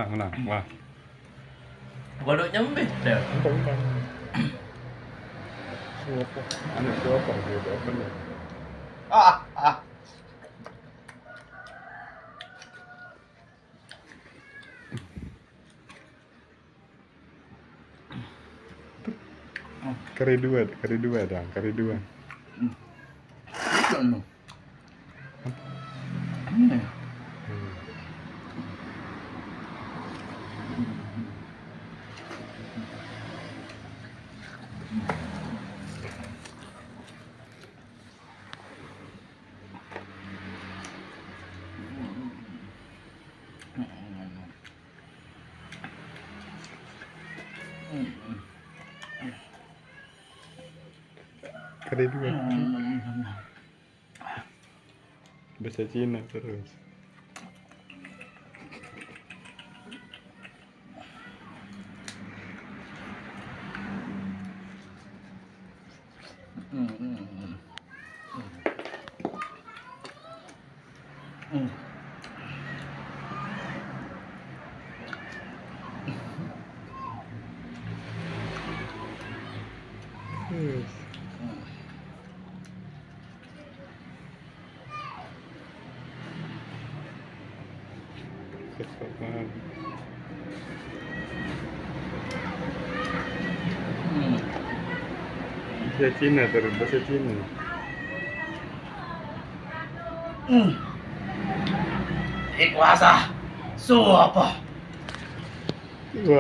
Ulang. Wah. Bodoh nyembih deh. Ulang. Siapa? Anak siapa? Dia benar. Ah. Kari dua dong, kari dua. Itu no. Ini. Kari dua. Bahasa Cina terus. Yes. Kesalahan. Bahasa Cina terus, bahasa Cina. Ikhwasa. Suapa. Wah.